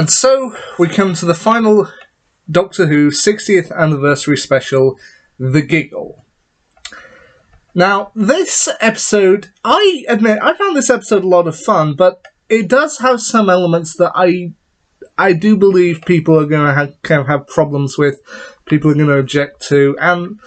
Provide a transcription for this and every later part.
And so we come to the final Doctor Who 60th anniversary special, The Giggle. Now, this episode, I admit, I found this episode a lot of fun, but it does have some elements that I do believe people are going to have problems with, people are going to object to, and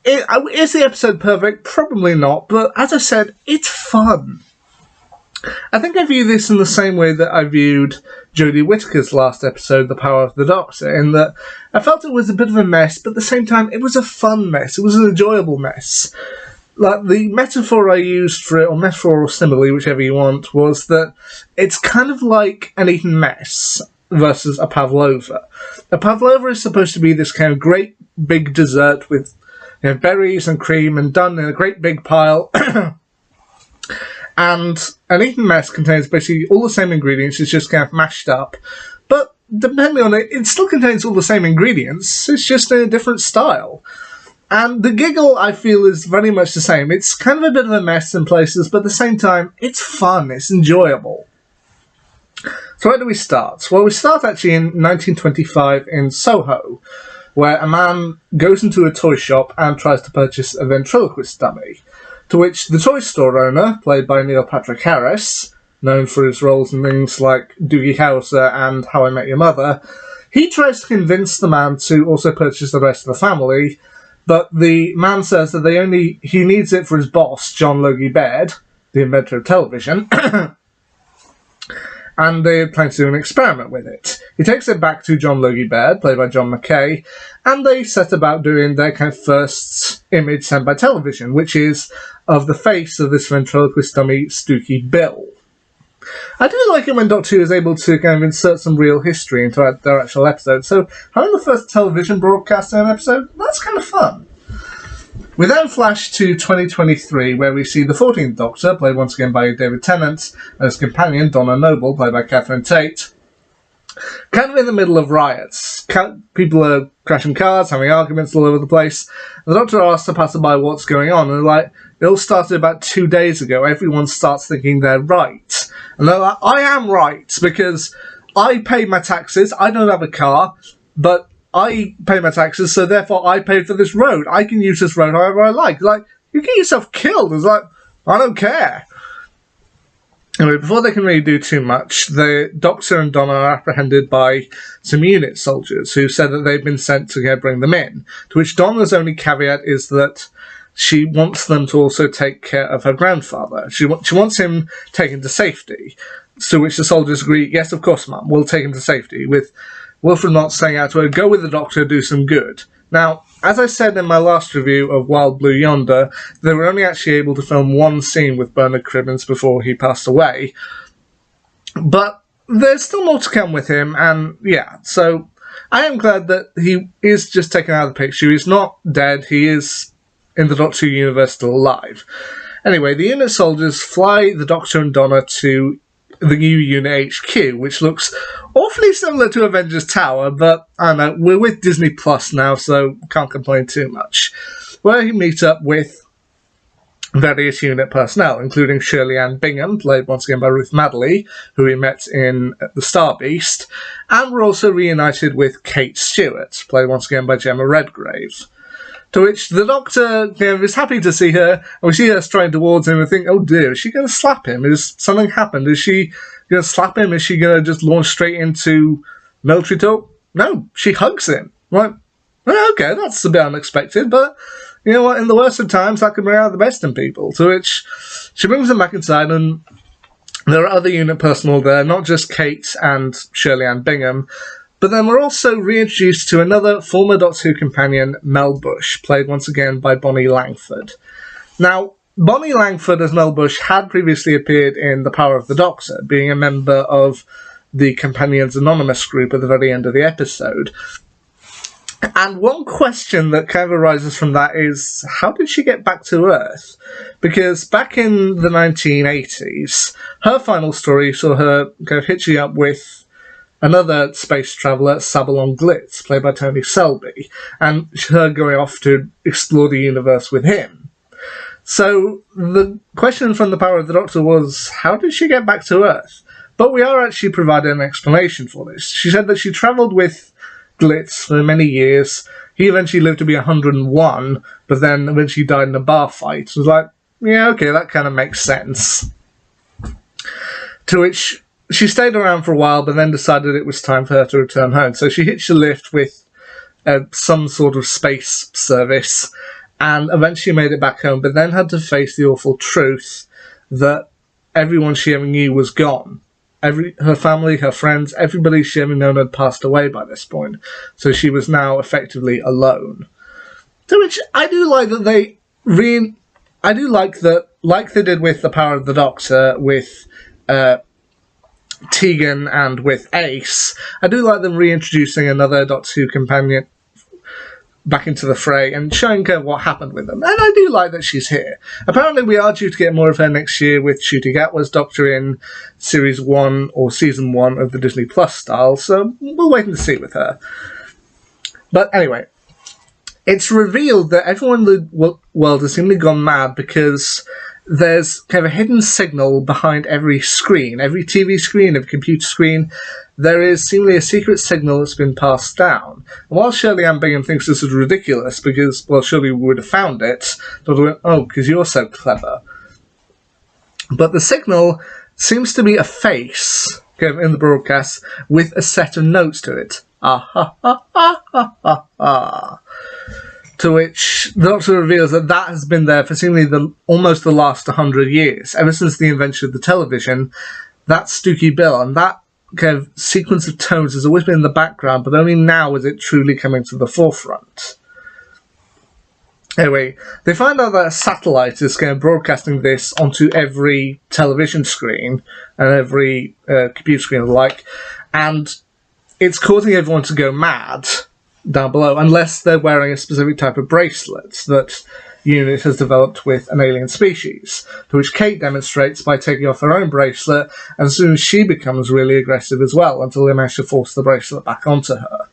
is the episode perfect? Probably not, but as I said, it's fun. I think I view this in the same way that I viewed Jodie Whittaker's last episode, The Power of the Doctor, in that I felt it was a bit of a mess, but at the same time, it was a fun mess. It was an enjoyable mess. Like, the metaphor I used for it, or metaphor or simile, whichever you want, was that it's kind of like an eaten mess versus a pavlova. A pavlova is supposed to be this kind of great big dessert with berries and cream and done in a great big pile. And an eaten mess contains basically all the same ingredients, it's just kind of mashed up. But depending on it, it still contains all the same ingredients, it's just in a different style. And The Giggle, I feel, is very much the same. It's kind of a bit of a mess in places, but at the same time, it's fun, it's enjoyable. So where do we start? Well, we start actually in 1925 in Soho, where a man goes into a toy shop and tries to purchase a ventriloquist dummy. To which the toy store owner, played by Neil Patrick Harris, known for his roles in things like Doogie Howser and How I Met Your Mother, he tries to convince the man to also purchase the rest of the family, but the man says that he needs it for his boss, John Logie Baird, the inventor of television, and they plan to do an experiment with it. He takes it back to John Logie Baird, played by John McKay, and they set about doing their kind of first image sent by television, which is of the face of this ventriloquist dummy, Stooky Bill. I do like it when Doctor Who is able to kind of insert some real history into their actual episode, so having the first television broadcast in an episode, that's kind of fun. We then flash to 2023, where we see the 14th Doctor, played once again by David Tennant, and his companion, Donna Noble, played by Catherine Tate, kind of in the middle of riots. People are crashing cars, having arguments all over the place. The Doctor asks the passerby what's going on, and they're like, it all started about 2 days ago. Everyone starts thinking they're right. And they're like, I am right, because I pay my taxes, I don't have a car, but I pay my taxes, so therefore I paid for this road. I can use this road however I like. Like, you get yourself killed. It's like, I don't care. Anyway, before they can really do too much, the Doctor and Donna are apprehended by some unit soldiers who said that they've been sent to bring them in, to which Donna's only caveat is that she wants them to also take care of her grandfather. She wants him taken to safety, to which the soldiers agree, yes, of course, Mum, we'll take him to safety, with Wilfred not saying out to her, go with the Doctor, do some good. Now, as I said in my last review of Wild Blue Yonder, they were only actually able to film one scene with Bernard Cribbins before he passed away. But there's still more to come with him, and yeah, so I am glad that he is just taken out of the picture. He's not dead, he is in the Doctor Who universe still alive. Anyway, the unit soldiers fly the Doctor and Donna to the new Unit HQ, which looks awfully similar to Avengers Tower, but I don't know, we're with Disney Plus now, so can't complain too much. Where he meets up with various unit personnel, including Shirley Ann Bingham, played once again by Ruth Madeley, who we met in The Star Beast, and we're also reunited with Kate Stewart, played once again by Gemma Redgrave. To which the Doctor is happy to see her, and we see her striding towards him and think, oh dear, is she going to slap him? Is something happened? Is she going to slap him? Is she going to just launch straight into military talk? No, she hugs him. Like, well, okay, that's a bit unexpected, but you know what, in the worst of times, that can bring out the best in people. To which she brings him back inside, and there are other unit personnel there, not just Kate and Shirley Ann Bingham, but then we're also reintroduced to another former Doctor Who companion, Mel Bush, played once again by Bonnie Langford. Now, Bonnie Langford as Mel Bush had previously appeared in The Power of the Doctor, being a member of the Companions Anonymous group at the very end of the episode. And one question that kind of arises from that is, how did she get back to Earth? Because back in the 1980s, her final story saw her kind of hitching up with another space traveller, Sabalon Glitz, played by Tony Selby, and her going off to explore the universe with him. So the question from The Power of the Doctor was, how did she get back to Earth? But we are actually provided an explanation for this. She said that she travelled with Glitz for many years. He eventually lived to be 101, but then eventually died in a bar fight. It was like, yeah, okay, that kind of makes sense. To which she stayed around for a while, but then decided it was time for her to return home. So she hitched a lift with some sort of space service, and eventually made it back home, but then had to face the awful truth that everyone she ever knew was gone. Her family, her friends, everybody she ever known had passed away by this point. So she was now effectively alone. To which I do like that I do like that, like they did with The Power of the Doctor, with Tegan and with Ace, I do like them reintroducing another Doctor Who companion back into the fray and showing her what happened with them. And I do like that she's here. Apparently we are due to get more of her next year with Ncuti Gatwa's Doctor in Series 1 or Season 1 of the Disney Plus style, so we'll wait and see with her. But anyway, it's revealed that everyone in the world has seemingly gone mad because there's kind of a hidden signal behind every screen, every TV screen, every computer screen. There is seemingly a secret signal that's been passed down. And while Shirley Ann Bingham thinks this is ridiculous because, well, surely we would have found it, Dr. went, oh, because you're so clever. But the signal seems to be a face in the broadcast with a set of notes to it. Ah ha ha ha ha ha ha. To which the Doctor reveals that that has been there for seemingly almost the last 100 years. Ever since the invention of the television, that's Stooky Bill, and that kind of sequence of tones has always been in the background, but only now is it truly coming to the forefront. Anyway, they find out that a satellite is kind of broadcasting this onto every television screen and every computer screen alike, and it's causing everyone to go mad down below, unless they're wearing a specific type of bracelet that UNIT has developed with an alien species, to which Kate demonstrates by taking off her own bracelet, and soon she becomes really aggressive as well, until they manage to force the bracelet back onto her.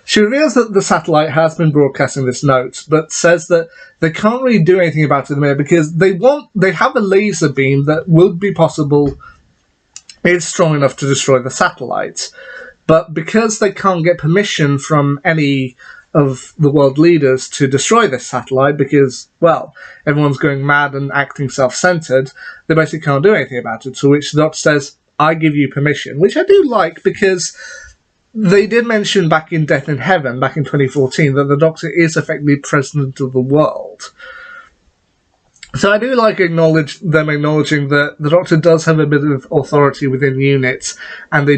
She reveals that the satellite has been broadcasting this note, but says that they can't really do anything about it at the minute because they have a laser beam that would be possible, it's strong enough to destroy the satellite. But because they can't get permission from any of the world leaders to destroy this satellite because, well, everyone's going mad and acting self-centered, they basically can't do anything about it. To which the Doctor says, I give you permission, which I do like because they did mention back in Death in Heaven, back in 2014, that the Doctor is effectively president of the world. So I do like them acknowledging that the Doctor does have a bit of authority within UNIT, and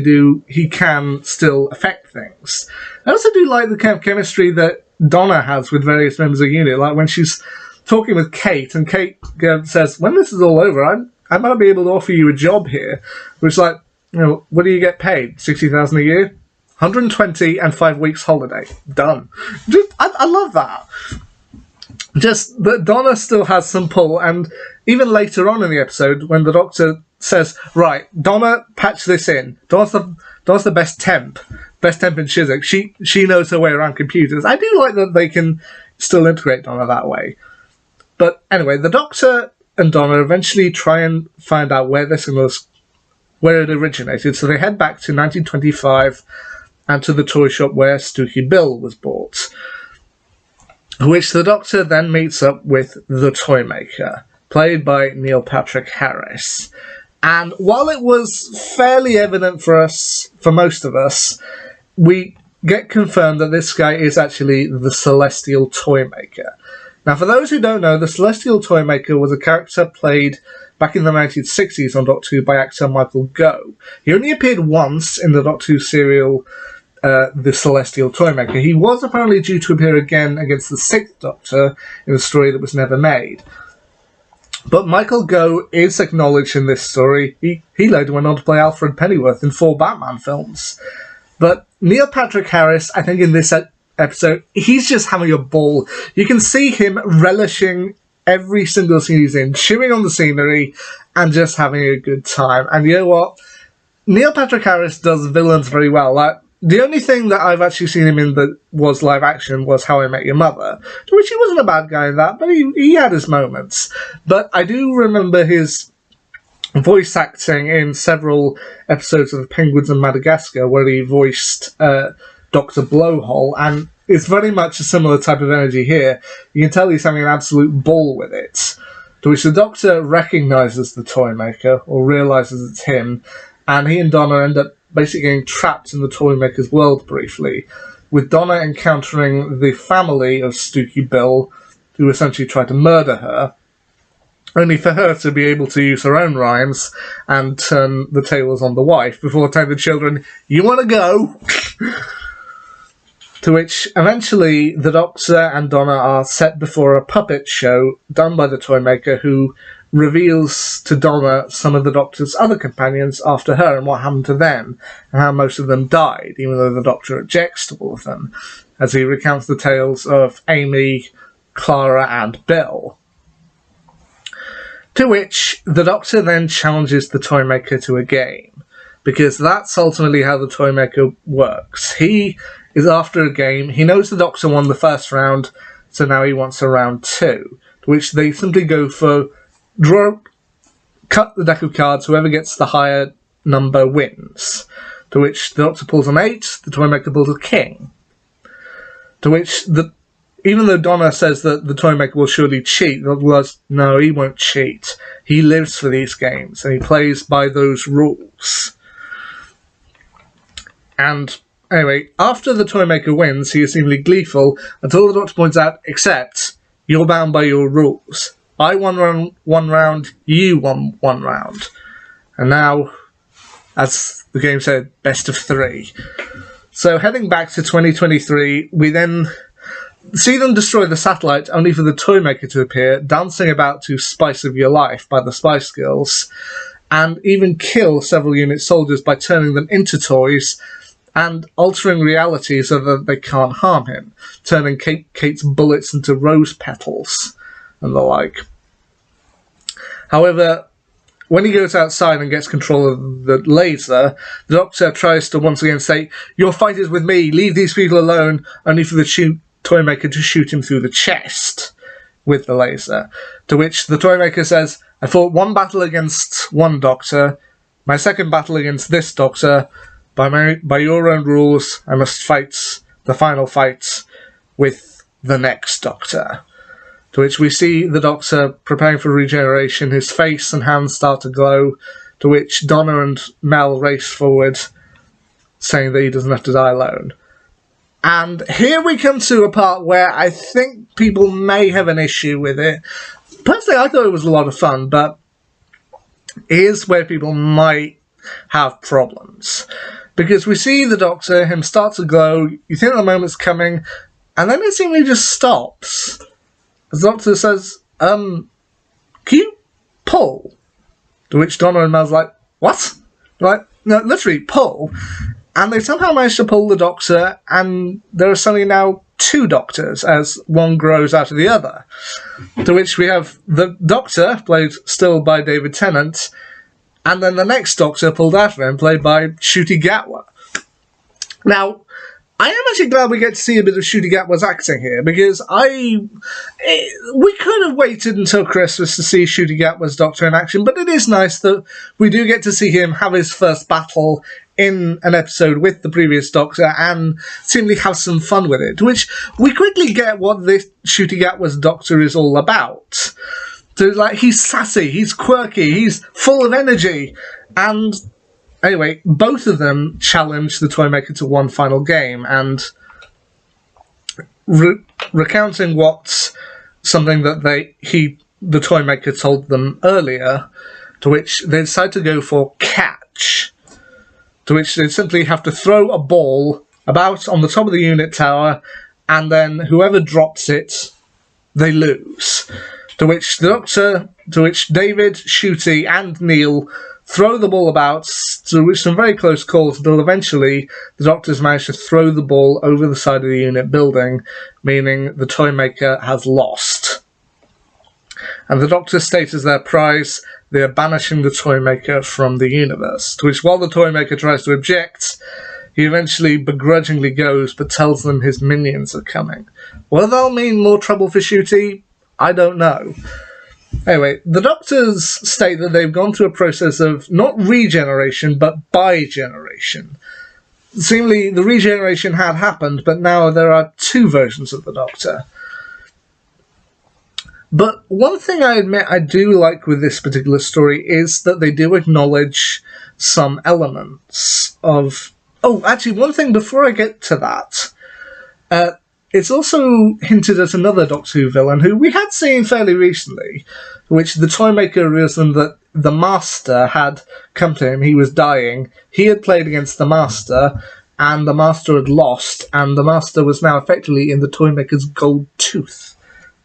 he can still affect things. I also do like the kind of chemistry that Donna has with various members of UNIT, like when she's talking with Kate, and Kate says, when this is all over, I might be able to offer you a job here. Which is like, what do you get paid? 60,000 a year? 120 and 5 weeks holiday. Done. I love that. Just that Donna still has some pull, and even later on in the episode, when the Doctor says, right, Donna, patch this in. Donna's the best temp in Chiswick. She knows her way around computers. I do like that they can still integrate Donna that way. But anyway, the Doctor and Donna eventually try and find out where it originated. So they head back to 1925 and to the toy shop where Stooky Bill was bought, which the Doctor then meets up with the Toymaker, played by Neil Patrick Harris. And while it was fairly evident for most of us, we get confirmed that this guy is actually the Celestial Toymaker. Now, for those who don't know, the Celestial Toymaker was a character played back in the 1960s on Doctor Who by actor Michael Gough. He only appeared once in the Doctor Who serial The Celestial Toymaker. He was apparently due to appear again against the Sixth Doctor in a story that was never made. But Michael Gough is acknowledged in this story. He later went on to play Alfred Pennyworth in 4 Batman films. But Neil Patrick Harris, I think in this episode, he's just having a ball. You can see him relishing every single scene he's in, chewing on the scenery, and just having a good time. And you know what? Neil Patrick Harris does villains very well. Like, the only thing that I've actually seen him in that was live action was How I Met Your Mother, to which he wasn't a bad guy in that, but he had his moments. But I do remember his voice acting in several episodes of The Penguins of Madagascar, where he voiced Dr. Blowhole, and it's very much a similar type of energy here. You can tell he's having an absolute ball with it. To which the Doctor recognises the Toymaker, or realises it's him, and he and Donna end up basically getting trapped in the Toymaker's world briefly, with Donna encountering the family of Stooky Bill, who essentially tried to murder her, only for her to be able to use her own rhymes and turn the tables on the wife before telling the children, "You want to go?" To which, eventually, the Doctor and Donna are set before a puppet show done by the Toymaker, who reveals to Donna some of the Doctor's other companions after her and what happened to them, and how most of them died, even though the Doctor objects to all of them, as he recounts the tales of Amy, Clara, and Bill. To which, the Doctor then challenges the Toymaker to a game, because that's ultimately how the Toymaker works. He is after a game. He knows the Doctor won the first round, so now he wants a round 2, to which they simply go for cut the deck of cards, whoever gets the higher number wins. To which the Doctor pulls an 8, the Toymaker pulls a king. To which, even though Donna says that the Toymaker will surely cheat, the Doctor was, no, he won't cheat. He lives for these games, and he plays by those rules. And anyway, after the Toymaker wins, he is seemingly gleeful until the Doctor points out, except you're bound by your rules. I won one round, you won one round. And now, as the game said, best of 3. So heading back to 2023, we then see them destroy the satellite, only for the Toymaker to appear, dancing about to Spice of Your Life by the Spice Girls, and even kill several unit soldiers by turning them into toys, and altering reality so that they can't harm him, turning Kate's bullets into rose petals, and the like. However, when he goes outside and gets control of the laser, the Doctor tries to once again say, "Your fight is with me, leave these people alone," only for the Toymaker to shoot him through the chest with the laser. To which the Toymaker says, "I fought one battle against one Doctor, my second battle against this Doctor. By your own rules, I must fight the final fight with the next Doctor." To which we see the Doctor preparing for regeneration, his face and hands start to glow, to which Donna and Mel race forward, saying that he doesn't have to die alone. And here we come to a part where I think people may have an issue with it. Personally, I thought it was a lot of fun, but here's where people might have problems. Because we see the Doctor, him start to glow, you think the moment's coming, and then it seemingly just stops. The Doctor says, can you pull? To which Donna and Mel's like, what? Like, no, literally, pull. And they somehow manage to pull the Doctor, and there are suddenly now 2 Doctors, as one grows out of the other. To which we have the Doctor, played still by David Tennant, and then the next Doctor pulled out of him, played by Ncuti Gatwa. Now, I am actually glad we get to see a bit of Ncuti Gatwa's acting here, because we could have waited until Christmas to see Ncuti Gatwa's Doctor in action, but it is nice that we do get to see him have his first battle in an episode with the previous Doctor and seemingly have some fun with it, which we quickly get what this Ncuti Gatwa's Doctor is all about. So, like, he's sassy, he's quirky, he's full of energy, and anyway, both of them challenge the Toymaker to one final game, and recounting what's something that the Toymaker told them earlier, to which they decide to go for catch, to which they simply have to throw a ball about on the top of the unit tower, and then whoever drops it, they lose. To which the Doctor, to which David, Ncuti, and Neil throw the ball about, to which some very close calls, until eventually the Doctors manage to throw the ball over the side of the unit building, meaning the Toymaker has lost. And the Doctor states as their prize, they are banishing the Toymaker from the universe. To which, while the Toymaker tries to object, he eventually begrudgingly goes, but tells them his minions are coming. Whether that'll mean more trouble for Ncuti, I don't know. Anyway, the doctors state that they've gone through a process of not regeneration, but bigeneration. Seemingly, the regeneration had happened, but now there are two versions of the Doctor. But one thing I admit I do like with this particular story is that they do acknowledge some elements of... Oh, actually, one thing before I get to that. It's also hinted at another Doctor Who villain who we had seen fairly recently, which the Toymaker reveals them that the Master had come to him, he was dying, he had played against the Master, and the Master had lost, and the Master was now effectively in the Toymaker's gold tooth.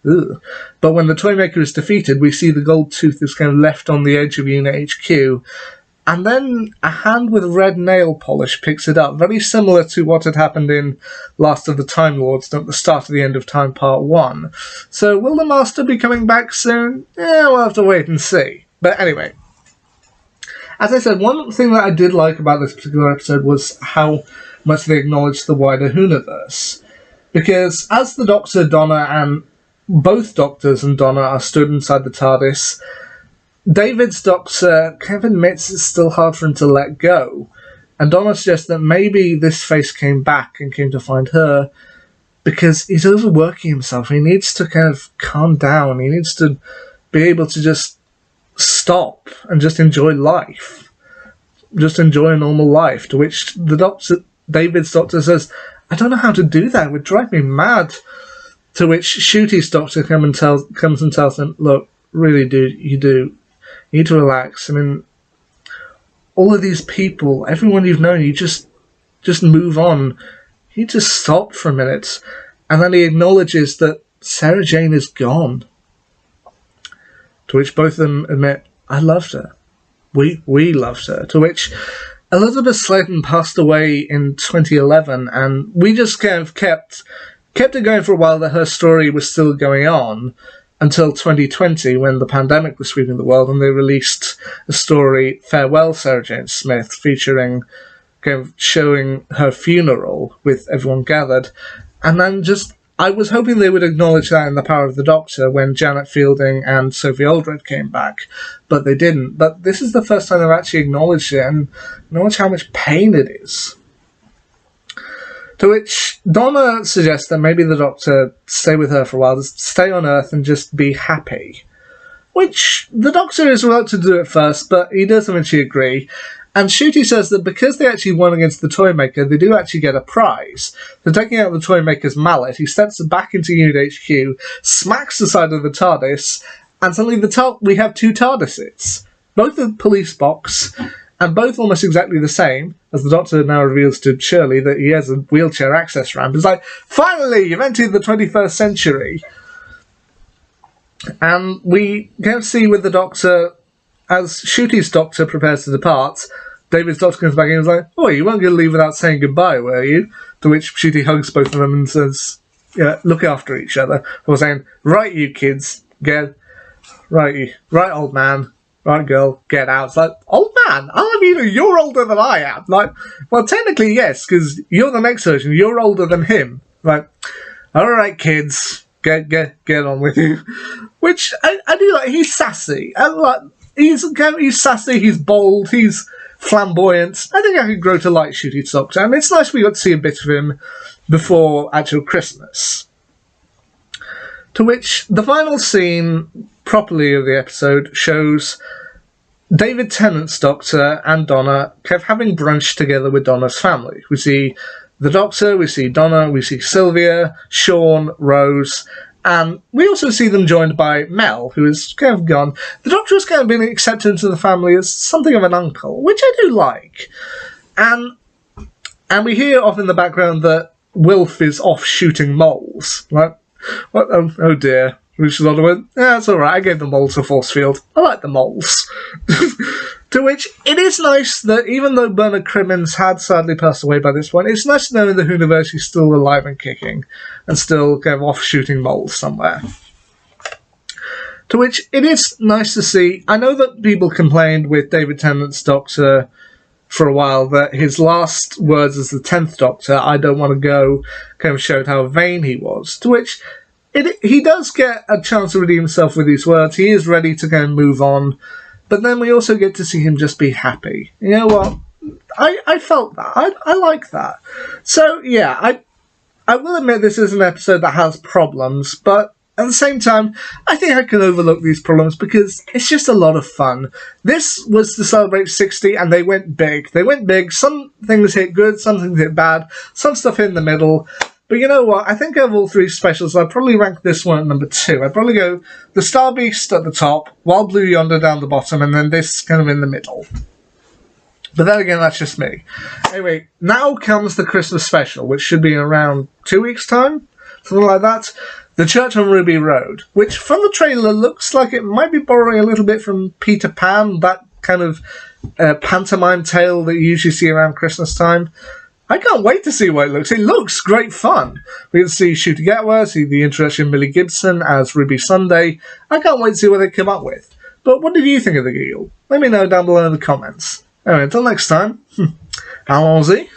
Ugh. But when the Toymaker is defeated, we see the gold tooth is kind of left on the edge of Unit HQ, and then a hand with red nail polish picks it up, very similar to what had happened in Last of the Time Lords at the start of the End of Time Part 1. So will the Master be coming back soon? We'll have to wait and see. But anyway, as I said, one thing that I did like about this particular episode was how much they acknowledged the wider Whoniverse. Because as the Doctor, Donna, and both Doctors and Donna are stood inside the TARDIS, David's Doctor kind of admits it's still hard for him to let go, and Donna suggests that maybe this face came back and came to find her because he's overworking himself. He needs to kind of calm down. He needs to be able to just stop and just enjoy life. Just enjoy a normal life. To which David's Doctor says, I don't know how to do that. It would drive me mad. To which Shooty's Doctor comes and tells him, look, really, dude, you do. You need to relax. I mean, all of these people, everyone you've known, you just move on. You just stop for a minute. And then he acknowledges that Sarah Jane is gone. To which both of them admit, I loved her. We loved her. To which Elizabeth Sladen passed away in 2011, and we just kind of kept it going for a while that her story was still going on, until 2020, when the pandemic was sweeping the world, and they released a story, Farewell Sarah Jane Smith, featuring, kind of showing her funeral with everyone gathered. And then I was hoping they would acknowledge that in The Power of the Doctor when Janet Fielding and Sophie Aldred came back, but they didn't. But this is the first time they've actually acknowledged it, and acknowledged how much pain it is. To which Donna suggests that maybe the Doctor stay with her for a while, just stay on Earth and just be happy. Which the Doctor is reluctant to do at first, but he does eventually agree. And Shooty says that because they actually won against the Toymaker, they do actually get a prize. So taking out the Toymaker's mallet, he steps back into Unit HQ, smacks the side of the TARDIS, and suddenly we have two TARDISes. Both a police box, and both almost exactly the same, as the Doctor now reveals to Shirley that he has a wheelchair access ramp. It's like, finally, you've entered the 21st century. And we can see with the Doctor, as Shooty's Doctor prepares to depart, David's Doctor comes back in and is like, oh, you weren't going to leave without saying goodbye, were you? To which Shooty hugs both of them and says, yeah, look after each other. Or saying, right, you kids, right, old man. Right, girl, get out. It's like, old man? I'll have you know you're older than I am. Like, well, technically, yes, because you're the next version. You're older than him. Like, all right, kids, get on with you. Which I do like. He's sassy. He's sassy. He's bold. He's flamboyant. I think I could grow to like Shooty Doctor, and it's nice we got to see a bit of him before actual Christmas. To which the final scene properly of the episode shows David Tennant's Doctor and Donna having brunch together with Donna's family. We see the Doctor, we see Donna, we see Sylvia, Sean, Rose, and we also see them joined by Mel, who is kind of gone. The Doctor has kind of been accepted into the family as something of an uncle, which I do like. And we hear off in the background that Wilf is off shooting moles. Like, what? Oh dear. Which is another one. Yeah, it's alright, I gave the moles a force field. I like the moles. To which, it is nice that even though Bernard Crimmins had sadly passed away by this point, it's nice to know in the Whoniverse he's still alive and kicking, and still kind of off shooting moles somewhere. To which, it is nice to see. I know that people complained with David Tennant's Doctor for a while that his last words as the 10th Doctor, I don't want to go, kind of showed how vain he was. To which, he does get a chance to redeem himself with these words. He is ready to go and move on. But then we also get to see him just be happy. You know what? I felt that. I like that. So, yeah, I will admit this is an episode that has problems, but at the same time, I think I can overlook these problems because it's just a lot of fun. This was to celebrate 60, and they went big. They went big. Some things hit good, some things hit bad, some stuff hit in the middle. But you know what? I think of all three specials, I'd probably rank this one at number 2. I'd probably go the Star Beast at the top, Wild Blue Yonder down the bottom, and then this kind of in the middle. But then again, that's just me. Anyway, now comes the Christmas special, which should be in around 2 weeks' time? Something like that. The Church on Ruby Road, which from the trailer looks like it might be borrowing a little bit from Peter Pan, that kind of pantomime tale that you usually see around Christmas time. I can't wait to see what it looks. It looks great fun. We can see Shooter Gatwa, see the introduction of Millie Gibson as Ruby Sunday. I can't wait to see what they come up with. But what did you think of the Giggle? Let me know down below in the comments. Anyway, until next time, allons-y.